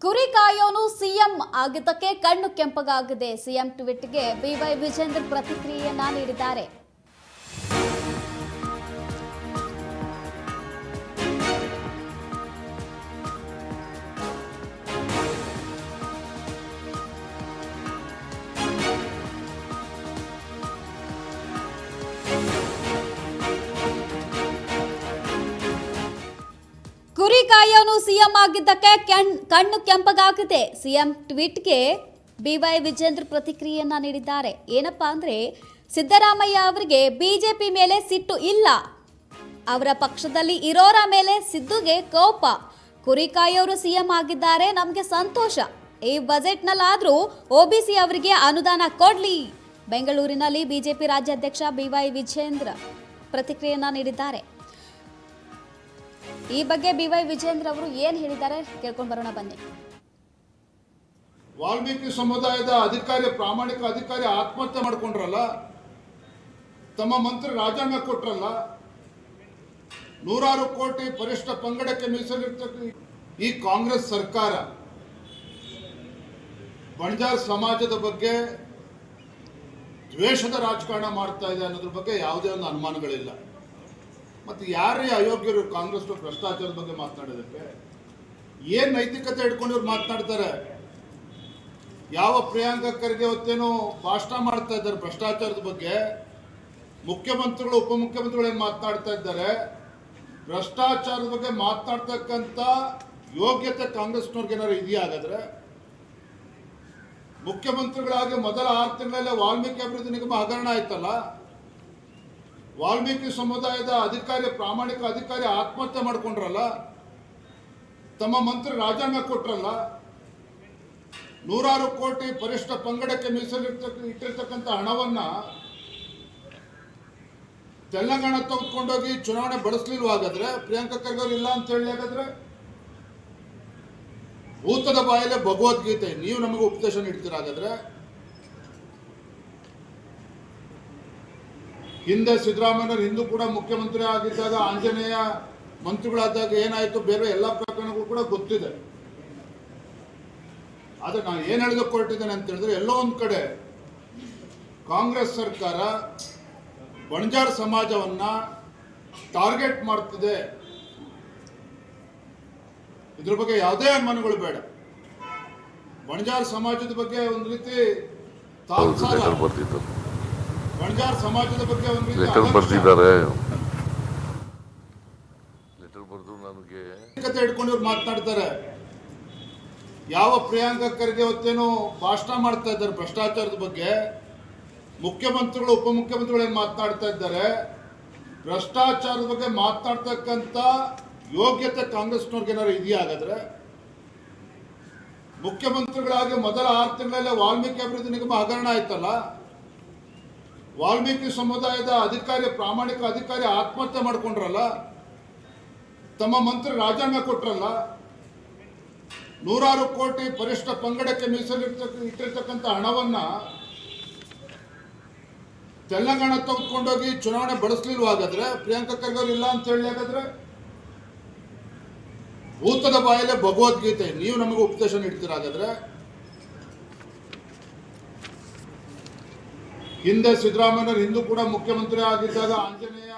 ಕುರಿ ಕಾಯೋನು ಸಿಎಂ ಆಗಿದ್ದಕ್ಕೆ ಕಣ್ಣು ಕೆಂಪಗಾಗಿದೆ. ಸಿಎಂ ಟ್ವೀಟ್ಗೆ ಬಿವೈ ವಿಜೇಂದ್ರ ಪ್ರತಿಕ್ರಿಯೆಯನ್ನ ನೀಡಿದ್ದಾರೆ. ಕುರಿ ಕಾಯೋನು ಸಿಎಂ ಆಗಿದ್ದಕ್ಕೆ ಕಣ್ಣು ಕೆಂಪಗಾಗಿದೆ. ಸಿಎಂ ಟ್ವೀಟ್ಗೆ ಬಿವೈ ವಿಜೇಂದ್ರ ಪ್ರತಿಕ್ರಿಯೆಯನ್ನ ನೀಡಿದ್ದಾರೆ. ಏನಪ್ಪಾ ಅಂದ್ರೆ, ಸಿದ್ದರಾಮಯ್ಯ ಅವರಿಗೆ ಬಿಜೆಪಿ ಮೇಲೆ ಸಿಟ್ಟು ಇಲ್ಲ, ಅವರ ಪಕ್ಷದಲ್ಲಿ ಇರೋರ ಮೇಲೆ ಸಿದ್ದುಗೆ ಕೋಪ. ಕುರಿ ಕಾಯೋರು ಸಿಎಂ ಆಗಿದ್ದಾರೆ, ನಮಗೆ ಸಂತೋಷ. ಈ ಬಜೆಟ್ನಲ್ಲಾದ್ರೂ ಒಬಿಸಿ ಅವರಿಗೆ ಅನುದಾನ ಕೊಡ್ಲಿ. ಬೆಂಗಳೂರಿನಲ್ಲಿ ಬಿಜೆಪಿ ರಾಜ್ಯಾಧ್ಯಕ್ಷ ಬಿವೈ ವಿಜೇಂದ್ರ ಪ್ರತಿಕ್ರಿಯೆಯನ್ನ ನೀಡಿದ್ದಾರೆ. ಈ ಬಗ್ಗೆ ಬಿವೈ ವಿಜೇಂದ್ರ ಅವರು ಏನ್ ಹೇಳಿದ್ದಾರೆ ಕೇಳ್ಕೊಂಡು ಬರೋಣ ಬನ್ನಿ. ವಾಲ್ಮೀಕಿ ಸಮುದಾಯದ ಪ್ರಾಮಾಣಿಕ ಅಧಿಕಾರಿ ಆತ್ಮಹತ್ಯೆ ಮಾಡ್ಕೊಂಡ್ರಲ್ಲ, ತಮ್ಮ ಮಂತ್ರಿ ರಾಜೀನಾಮೆ ಕೊಟ್ರಲ್ಲ, 100 ಕೋಟಿ ಪರಿಷ್ಠ ಪಂಗಡಕ್ಕೆ ಮೀಸಲಿರ್ತಕ್ಕ ಈ ಕಾಂಗ್ರೆಸ್ ಸರ್ಕಾರ ಬಣಜಾರ್ ಸಮಾಜದ ಬಗ್ಗೆ ದ್ವೇಷದ ರಾಜಕಾರಣ ಮಾಡ್ತಾ ಇದೆ ಅನ್ನೋದ್ರ ಬಗ್ಗೆ ಯಾವುದೇ ಒಂದು ಅನುಮಾನಗಳಿಲ್ಲ. ಮತ್ತು ಯಾರೇ ಅಯೋಗ್ಯರು ಕಾಂಗ್ರೆಸ್ ಭ್ರಷ್ಟಾಚಾರದ ಬಗ್ಗೆ ಮಾತನಾಡೋದಕ್ಕೆ? ಏನು ನೈತಿಕತೆ ಇಟ್ಕೊಂಡು ಇವ್ರು ಮಾತನಾಡ್ತಾರೆ? ಯಾವ ಪ್ರಿಯಾಂಕಾ ಖರ್ಗೆ ಹೊತ್ತೇನೋ ಭಾಷಣ ಮಾಡ್ತಾ ಇದ್ದಾರೆ ಭ್ರಷ್ಟಾಚಾರದ ಬಗ್ಗೆ. ಮುಖ್ಯಮಂತ್ರಿಗಳು ಉಪಮುಖ್ಯಮಂತ್ರಿಗಳು ಏನು ಮಾತನಾಡ್ತಾ ಇದ್ದಾರೆ? ಭ್ರಷ್ಟಾಚಾರದ ಬಗ್ಗೆ ಮಾತನಾಡ್ತಕ್ಕಂಥ ಯೋಗ್ಯತೆ ಕಾಂಗ್ರೆಸ್ನವ್ರಿಗೆ ಏನಾದ್ರು ಇದೆಯಾ? ಹಾಗಾದ್ರೆ ಮುಖ್ಯಮಂತ್ರಿಗಳಾಗಿ ಮೊದಲ 6 ತಿಂಗಳಲ್ಲೇ ವಾಲ್ಮೀಕಿ ಅಭಿವೃದ್ಧಿ ನಿಗಮ ಹಗರಣ ಆಯ್ತಲ್ಲ, ವಾಲ್ಮೀಕಿ ಸಮುದಾಯದ ಪ್ರಾಮಾಣಿಕ ಅಧಿಕಾರಿ ಆತ್ಮಹತ್ಯೆ ಮಾಡ್ಕೊಂಡ್ರಲ್ಲ, ತಮ್ಮ ಮಂತ್ರಿ ರಾಜೀನಾಮೆ ಕೊಟ್ರಲ್ಲ, 100 ಕೋಟಿ ಪರಿಷ್ಠ ಪಂಗಡಕ್ಕೆ ಇಟ್ಟಿರ್ತಕ್ಕಂಥ ಹಣವನ್ನ ತೆಲಂಗಾಣ ತೆಗೆದುಕೊಂಡೋಗಿ ಚುನಾವಣೆ ಬಳಸಲಿಲ್ವ? ಹಾಗಾದ್ರೆ ಪ್ರಿಯಾಂಕಾ ಖರ್ಗೆ ಅವರು ಇಲ್ಲ ಅಂತ ಹೇಳಿ, ಹಾಗಾದ್ರೆ ಭೂತದ ಬಾಯಲ್ಲೇ ಭಗವದ್ಗೀತೆ, ನೀವು ನಮಗೆ ಉಪದೇಶ ನೀಡ್ತೀರ? ಹಾಗಾದ್ರೆ ಹಿಂದೆ ಸಿದ್ದರಾಮಯ್ಯನವರು ಹಿಂದೂ ಕೂಡ ಮುಖ್ಯಮಂತ್ರಿ ಆಗಿದ್ದಾಗ, ಆಂಜನೇಯ ಮಂತ್ರಿಗಳಾದಾಗ ಏನಾಯಿತು, ಬೇರೆ ಎಲ್ಲ ಪ್ರಕರಣಗಳು ಕೂಡ ಗೊತ್ತಿದೆ. ಆದರೆ ನಾನು ಏನು ಹೇಳೋದಕ್ಕೆ ಹೊರಟಿದ್ದೇನೆ ಅಂತ ಹೇಳಿದ್ರೆ, ಎಲ್ಲೋ ಒಂದು ಕಡೆ ಕಾಂಗ್ರೆಸ್ ಸರ್ಕಾರ ಬಣಜಾರ್ ಸಮಾಜವನ್ನ ಟಾರ್ಗೆಟ್ ಮಾಡ್ತಿದೆ. ಇದ್ರ ಬಗ್ಗೆ ಯಾವುದೇ ಅನುಮಾನಗಳು ಬೇಡ. ಬಣಜಾರ್ ಸಮಾಜದ ಬಗ್ಗೆ ಒಂದು ರೀತಿ ಬಣಜಾರ್ ಸಮಾಜದ ಬಗ್ಗೆ ಒಂದು ರೀತಿ ಲೆಟರ್ ಬರೆದಿದ್ದಾರೆ. ಲೆಟರ್ ಬರೆದು ನನಗೆ ಕತೆ ಇಟ್ಕೊಂಡು ಇವ್ರು ಮಾತನಾಡ್ತಾರೆ. ಯಾವ ಪ್ರಿಯಾಂಕಾ ಖರ್ಗೆ ಹೊತ್ತೇನೋ ಭಾಷಣ ಮಾಡ್ತಾ ಇದ್ದಾರೆ ಭ್ರಷ್ಟಾಚಾರದ ಬಗ್ಗೆ. ಮುಖ್ಯಮಂತ್ರಿಗಳು ಉಪಮುಖ್ಯಮಂತ್ರಿಗಳು ಏನು ಮಾತನಾಡ್ತಾ ಇದ್ದಾರೆ? ಭ್ರಷ್ಟಾಚಾರದ ಬಗ್ಗೆ ಮಾತನಾಡ್ತಕ್ಕಂಥ ಯೋಗ್ಯತೆ ಕಾಂಗ್ರೆಸ್ನವ್ರಿಗೆ ಏನಾದ್ರು ಇದೆಯಾ? ಹಾಗಾದ್ರೆ ಮುಖ್ಯಮಂತ್ರಿಗಳಾಗಿ ಮೊದಲ 6 ತಿಂಗಳಲ್ಲೇ ವಾಲ್ಮೀಕಿ ಅಭಿವೃದ್ಧಿ ನಿಗಮ ಹಗರಣ ಆಯ್ತಲ್ಲ, ವಾಲ್ಮೀಕಿ ಸಮುದಾಯದ ಪ್ರಾಮಾಣಿಕ ಅಧಿಕಾರಿ ಆತ್ಮಹತ್ಯೆ ಮಾಡ್ಕೊಂಡ್ರಲ್ಲ, ತಮ್ಮ ಮಂತ್ರಿ ರಾಜೀನಾಮೆ ಕೊಟ್ರಲ್ಲ, 100 ಕೋಟಿ ಪರಿಷ್ಠ ಪಂಗಡಕ್ಕೆ ಇಟ್ಟಿರ್ತಕ್ಕಂಥ ಹಣವನ್ನ ತೆಲಂಗಾಣ ತೆಗೆದುಕೊಂಡೋಗಿ ಚುನಾವಣೆ ಬಳಸಲಿಲ್ವ? ಹಾಗಾದ್ರೆ ಪ್ರಿಯಾಂಕಾ ಖರ್ಗೆ ಅವರು ಇಲ್ಲ ಅಂತ ಹೇಳಿ, ಹಾಗಾದ್ರೆ ಭೂತದ ಬಾಯಲ್ಲೇ ಭಗವದ್ಗೀತೆ, ನೀವು ನಮಗೆ ಉಪದೇಶ ನೀಡ್ತೀರ? ಹಾಗಾದ್ರೆ ಹಿಂದೆ ಸಿದ್ದರಾಮಯ್ಯನವರು ಹಿಂದೂ ಕೂಡ ಮುಖ್ಯಮಂತ್ರಿ ಆಗಿದ್ದಾಗ, ಆಂಜನೇಯ